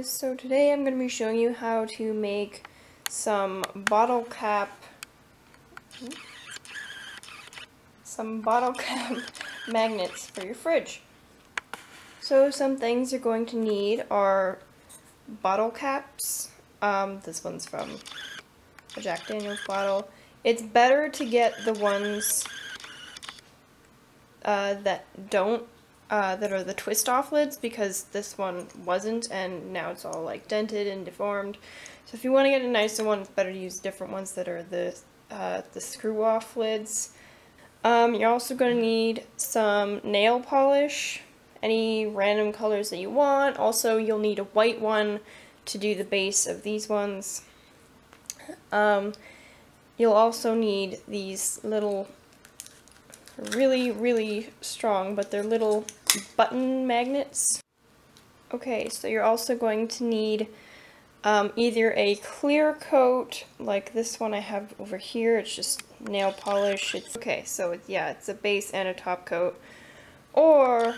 guys, so today I'm going to be showing you how to make some bottle cap magnets for your fridge. So some things you're going to need are bottle caps. This one's from a Jack Daniel's bottle. It's better to get the ones that are the twist off lids, because this one wasn't and now it's all like dented and deformed. So if you want to get a nicer one, it's better to use different ones that are the screw off lids. You're also going to need some nail polish, any random colors that you want. Also, you'll need a white one to do the base of these ones. You'll also need these little, really strong, but they're little button magnets. Okay, so you're also going to need either a clear coat, like this one I have over here. It's just nail polish. It's a base and a top coat. Or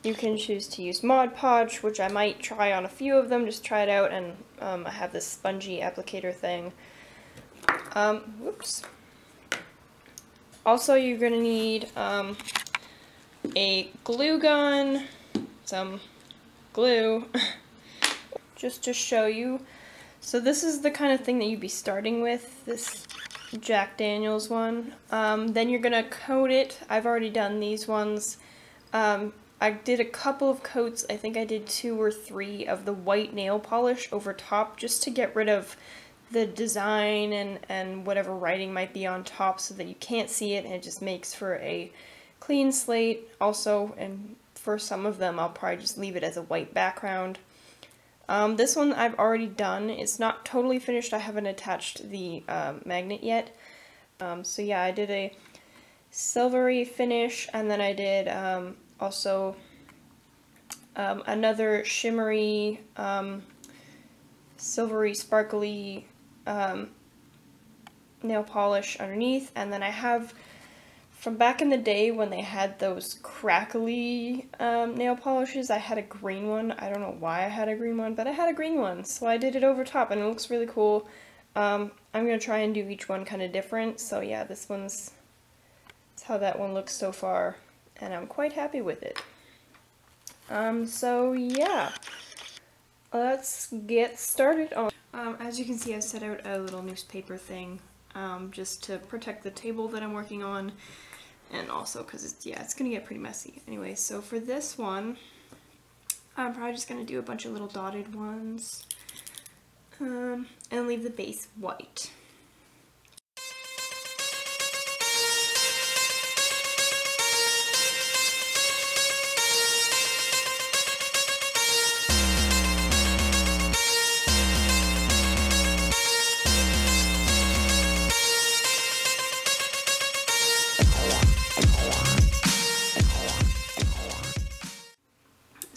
you can choose to use Mod Podge, which I might try on a few of them, just try it out, and I have this spongy applicator thing. Also, you're going to need a glue gun, some glue, just to show you. So this is the kind of thing that you'd be starting with, this Jack Daniel's one. Then you're going to coat it. I've already done these ones. I did a couple of coats. I think I did 2 or 3 of the white nail polish over top, just to get rid of the design and whatever writing might be on top, so that you can't see it, and it just makes for a clean slate. Also, and for some of them I'll probably just leave it as a white background. This one I've already done. It's not totally finished. I haven't attached the magnet yet. So yeah, I did a silvery finish, and then I did also another shimmery, silvery, sparkly nail polish underneath. And then I have, from back in the day when they had those crackly nail polishes, I had a green one. I don't know why I had a green one, but I had a green one, so I did it over top, and it looks really cool. I'm going to try and do each one kind of different. So yeah, that's how that one looks so far, and I'm quite happy with it. So yeah, let's get started on. As you can see, I've set out a little newspaper thing, just to protect the table that I'm working on, and also because it's gonna get pretty messy. Anyway, so for this one, I'm probably just gonna do a bunch of little dotted ones, and leave the base white.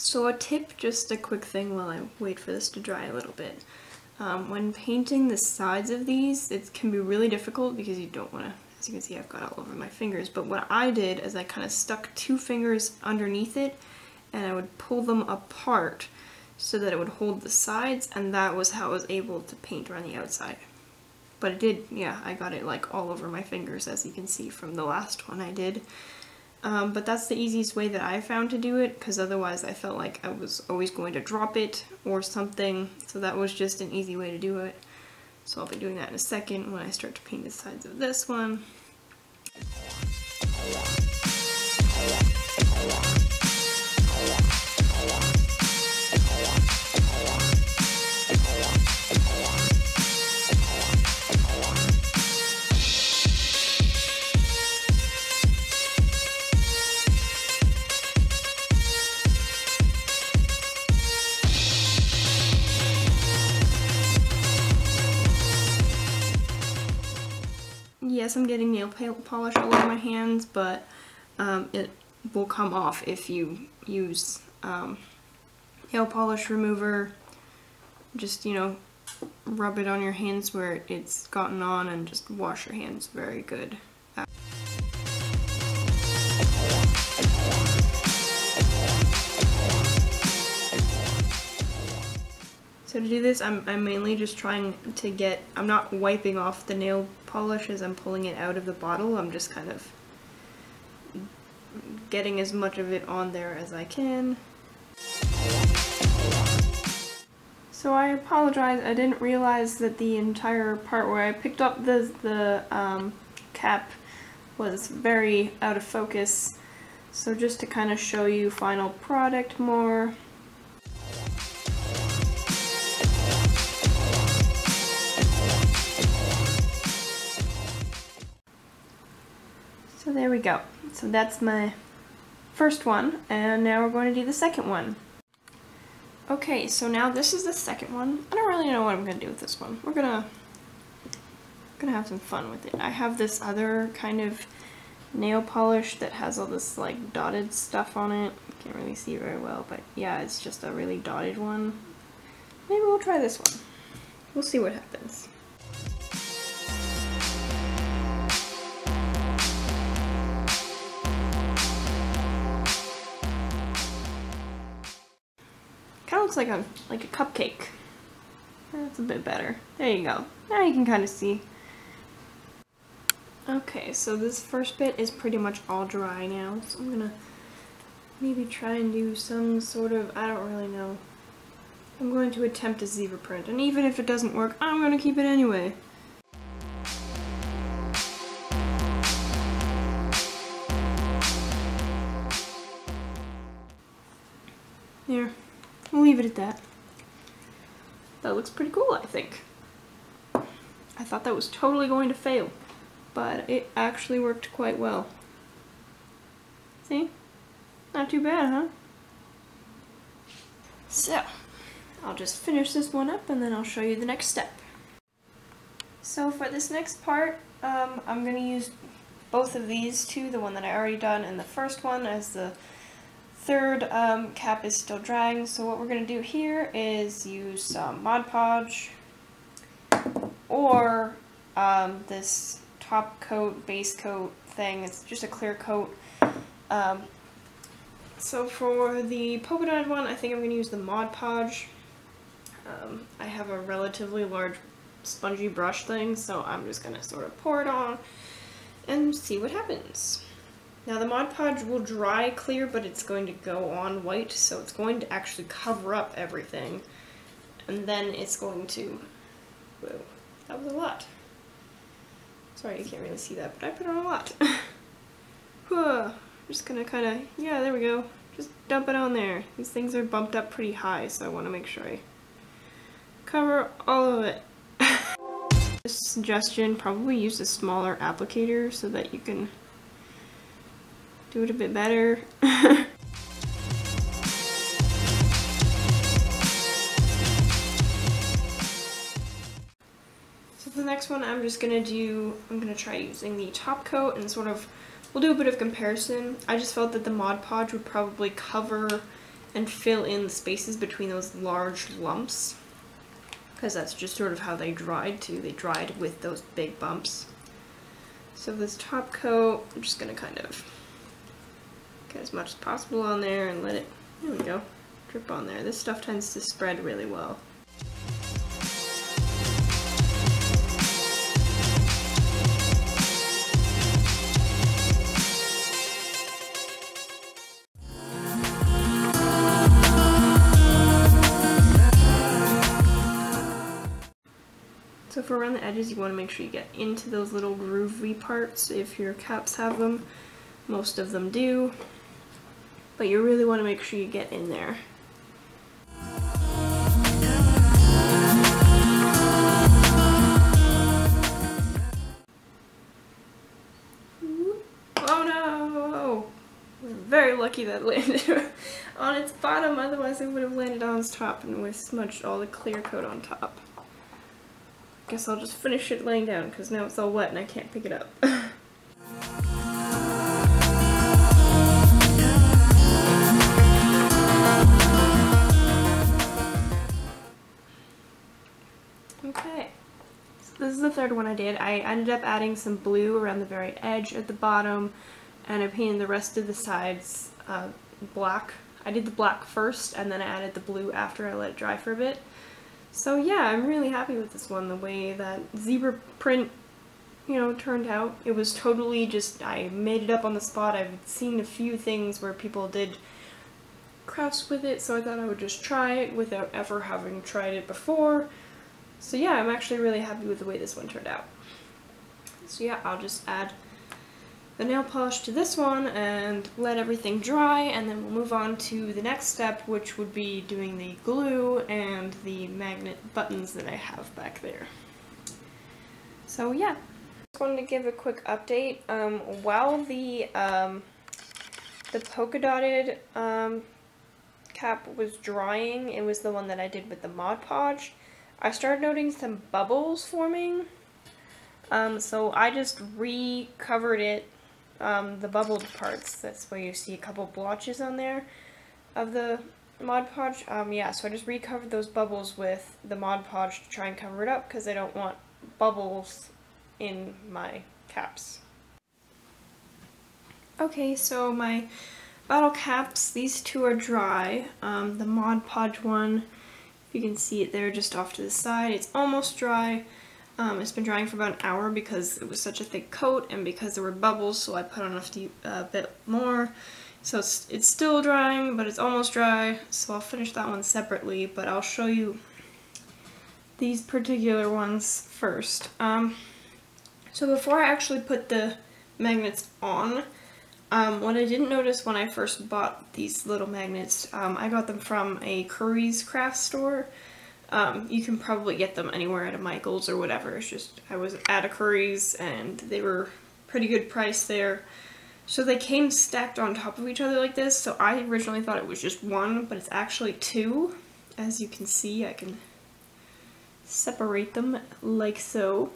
So a tip, just a quick thing while I wait for this to dry a little bit. When painting the sides of these, it can be really difficult because you don't want to, as you can see, I've got all over my fingers. But what I did is I kind of stuck 2 fingers underneath it, and I would pull them apart so that it would hold the sides, and that was how I was able to paint around the outside. But it did, yeah, I got it like all over my fingers, as you can see from the last one I did. But that's the easiest way that I found to do it, because otherwise I felt like I was always going to drop it or something, so that was just an easy way to do it. So I'll be doing that in a second when I start to paint the sides of this one. Yes, I'm getting nail polish all over my hands, but it will come off if you use nail polish remover. Just, you know, rub it on your hands where it's gotten on, and just wash your hands very good. So to do this, I'm mainly just trying to get, I'm not wiping off the nail polish as I'm pulling it out of the bottle. I'm just kind of getting as much of it on there as I can. So I apologize, I didn't realize that the entire part where I picked up the cap was very out of focus. So just to kind of show you final product more. So there we go. So that's my first one, and now we're going to do the second one. Okay, so now this is the second one. I don't really know what I'm going to do with this one. We're gonna have some fun with it. I have this other kind of nail polish that has all this like dotted stuff on it. Can't really see it very well, but yeah, it's just a really dotted one. Maybe we'll try this one. We'll see what happens. Kind of looks like a cupcake. That's a bit better. There you go. Now you can kind of see. Okay, so this first bit is pretty much all dry now, so I'm gonna maybe try and do some sort of, I don't really know. I'm going to attempt a zebra print, and even if it doesn't work, I'm gonna keep it anyway. There. We'll leave it at that. That looks pretty cool, I think. I thought that was totally going to fail, but it actually worked quite well. See? Not too bad, huh? So, I'll just finish this one up and then I'll show you the next step. So for this next part, I'm going to use both of these two, the one that I already done and the first one, as the third cap is still drying. So what we're going to do here is use some Mod Podge or this top coat, base coat thing. It's just a clear coat. So for the polka dotted one, I think I'm going to use the Mod Podge. I have a relatively large spongy brush thing, so I'm just going to sort of pour it on and see what happens. Now the Mod Podge will dry clear, but it's going to go on white, so it's going to actually cover up everything. And then it's going to, whoa, that was a lot. Sorry, you can't really see that, but I put on a lot. Just gonna kind of, yeah, there we go. Just dump it on there. These things are bumped up pretty high, so I want to make sure I cover all of it. This suggestion, probably use a smaller applicator so that you can do it a bit better. So for the next one, I'm gonna try using the top coat and sort of, we'll do a bit of comparison. I just felt that the Mod Podge would probably cover and fill in the spaces between those large lumps, because that's just sort of how they dried too. They dried with those big bumps. So this top coat, I'm just gonna kind of get as much as possible on there and let it, there we go, drip on there. This stuff tends to spread really well. So for around the edges, you want to make sure you get into those little groovy parts if your caps have them. Most of them do, but you really want to make sure you get in there. Oh no! We're very lucky that it landed on its bottom, otherwise it would have landed on its top and would have smudged all the clear coat on top. Guess I'll just finish it laying down because now it's all wet and I can't pick it up. Okay, so this is the third one I did. I ended up adding some blue around the very edge at the bottom, and I painted the rest of the sides black. I did the black first and then I added the blue after I let it dry for a bit. So yeah, I'm really happy with this one, the way that zebra print, you know, turned out. It was totally just, I made it up on the spot. I've seen a few things where people did crafts with it, so I thought I would just try it without ever having tried it before. So yeah, I'm actually really happy with the way this one turned out. So yeah, I'll just add the nail polish to this one and let everything dry, and then we'll move on to the next step, which would be doing the glue and the magnet buttons that I have back there. So yeah, just wanted to give a quick update. While the polka dotted cap was drying, it was the one that I did with the Mod Podge, I started noticing some bubbles forming. So I just recovered it, the bubbled parts. That's where you see a couple blotches on there of the Mod Podge. Yeah, so I just recovered those bubbles with the Mod Podge to try and cover it up, because I don't want bubbles in my caps. Okay, so my bottle caps, these two are dry. The Mod Podge one, you can see it there just off to the side, it's almost dry. It's been drying for about an hour because it was such a thick coat and because there were bubbles, so I put on a bit more. So it's still drying, but it's almost dry, so I'll finish that one separately, but I'll show you these particular ones first. So before I actually put the magnets on, what I didn't notice when I first bought these little magnets, I got them from a Curry's craft store. You can probably get them anywhere at a Michael's or whatever. It's just, I was at a Curry's and they were pretty good price there. So they came stacked on top of each other like this, so I originally thought it was just one, but it's actually two. As you can see, I can separate them like so.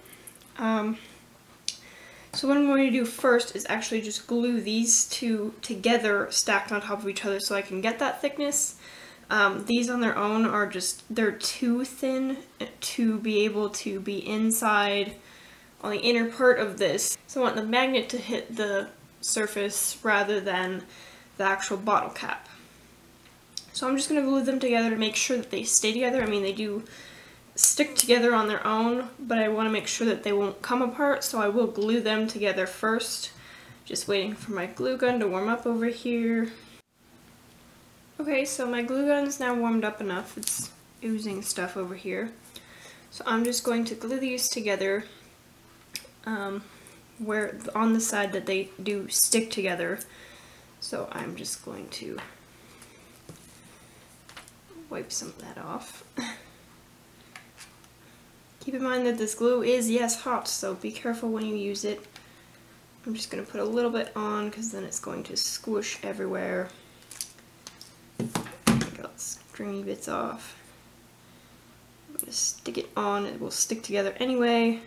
So what I'm going to do first is actually just glue these two together, stacked on top of each other, so I can get that thickness. These on their own are just, they're too thin to be able to be inside on the inner part of this. So I want the magnet to hit the surface rather than the actual bottle cap. So I'm just going to glue them together to make sure that they stay together. I mean, they do stick together on their own, but I want to make sure that they won't come apart, so I will glue them together first. Just waiting for my glue gun to warm up over here. Okay, so my glue gun's now warmed up enough. It's oozing stuff over here. So I'm just going to glue these together where on the side that they do stick together. So I'm just going to wipe some of that off. Keep in mind that this glue is, yes, hot, so be careful when you use it. I'm just going to put a little bit on because then it's going to squish everywhere. Take all the stringy bits off. I'm going to stick it on, it will stick together anyway.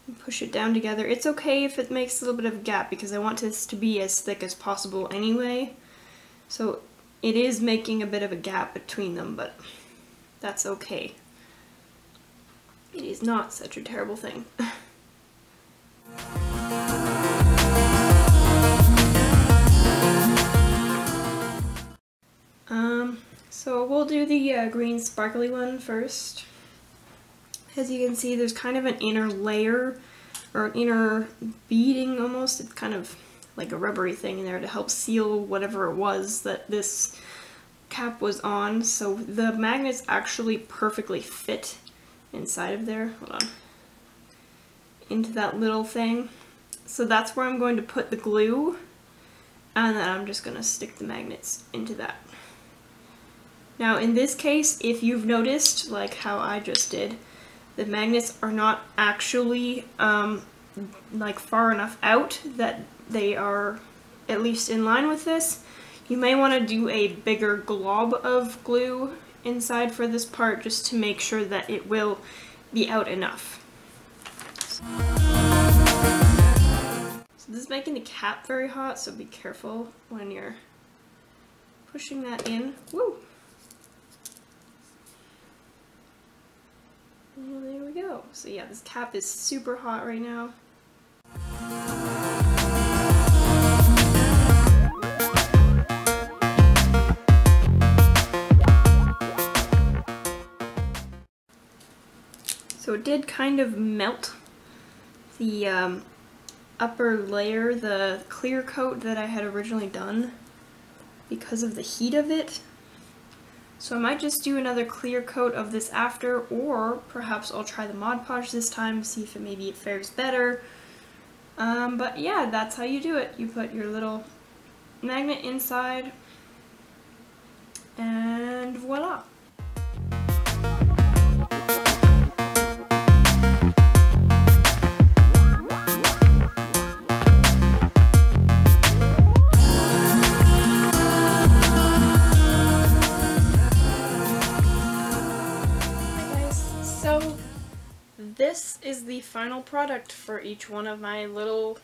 And push it down together. It's okay if it makes a little bit of a gap because I want this to be as thick as possible anyway. So it is making a bit of a gap between them, but that's okay. It is not such a terrible thing. So we'll do the green sparkly one first. As you can see, there's kind of an inner layer, or an inner beading almost. It's kind of like a rubbery thing in there to help seal whatever it was that this cap was on. So the magnets actually perfectly fit inside of there. Hold on. Into that little thing. So that's where I'm going to put the glue, and then I'm just going to stick the magnets into that. Now in this case, if you've noticed, like how I just did, the magnets are not actually like far enough out that they are at least in line with this. You may want to do a bigger glob of glue inside for this part just to make sure that it will be out enough. So this is making the cap very hot, so be careful when you're pushing that in. Woo! And there we go. So yeah, this cap is super hot right now. So it did kind of melt the upper layer, the clear coat that I had originally done because of the heat of it. So I might just do another clear coat of this after, or perhaps I'll try the Mod Podge this time, see if maybe it fares better. But yeah, that's how you do it. You put your little magnet inside, and voila! So this is the final product for each one of my little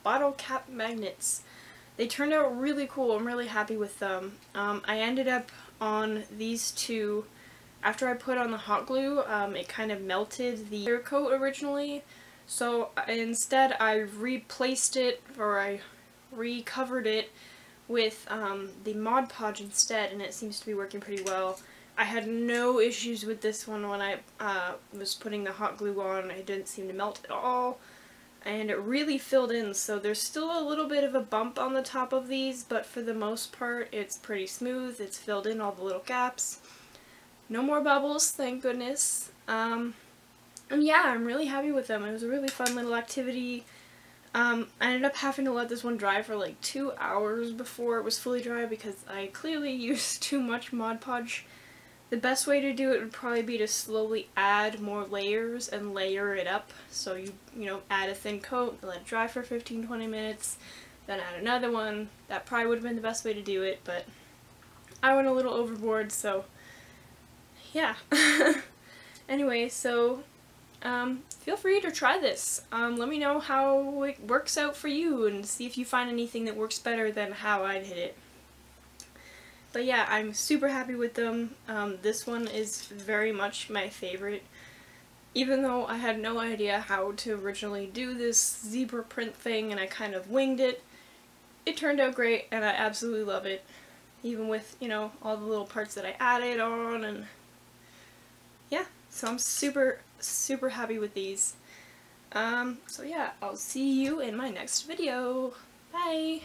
bottle cap magnets. They turned out really cool. I'm really happy with them. I ended up on these two. After I put on the hot glue, it kind of melted the clear coat originally. So instead I replaced it, or I recovered it with the Mod Podge instead, and it seems to be working pretty well. I had no issues with this one when I was putting the hot glue on. It didn't seem to melt at all, and it really filled in, so there's still a little bit of a bump on the top of these, but for the most part it's pretty smooth. It's filled in all the little gaps. No more bubbles, thank goodness. And yeah, I'm really happy with them. It was a really fun little activity. I ended up having to let this one dry for like 2 hours before it was fully dry because I clearly used too much Mod Podge. The best way to do it would probably be to slowly add more layers and layer it up. So you know, add a thin coat, let it dry for 15-20 minutes, then add another one. That probably would have been the best way to do it, but I went a little overboard, so yeah. Anyway, so feel free to try this. Let me know how it works out for you and see if you find anything that works better than how I did it. But yeah, I'm super happy with them. This one is very much my favorite. Even though I had no idea how to originally do this zebra print thing and I kind of winged it, it turned out great and I absolutely love it. Even with, you know, all the little parts that I added on, and yeah, so I'm super, super happy with these. So yeah, I'll see you in my next video. Bye!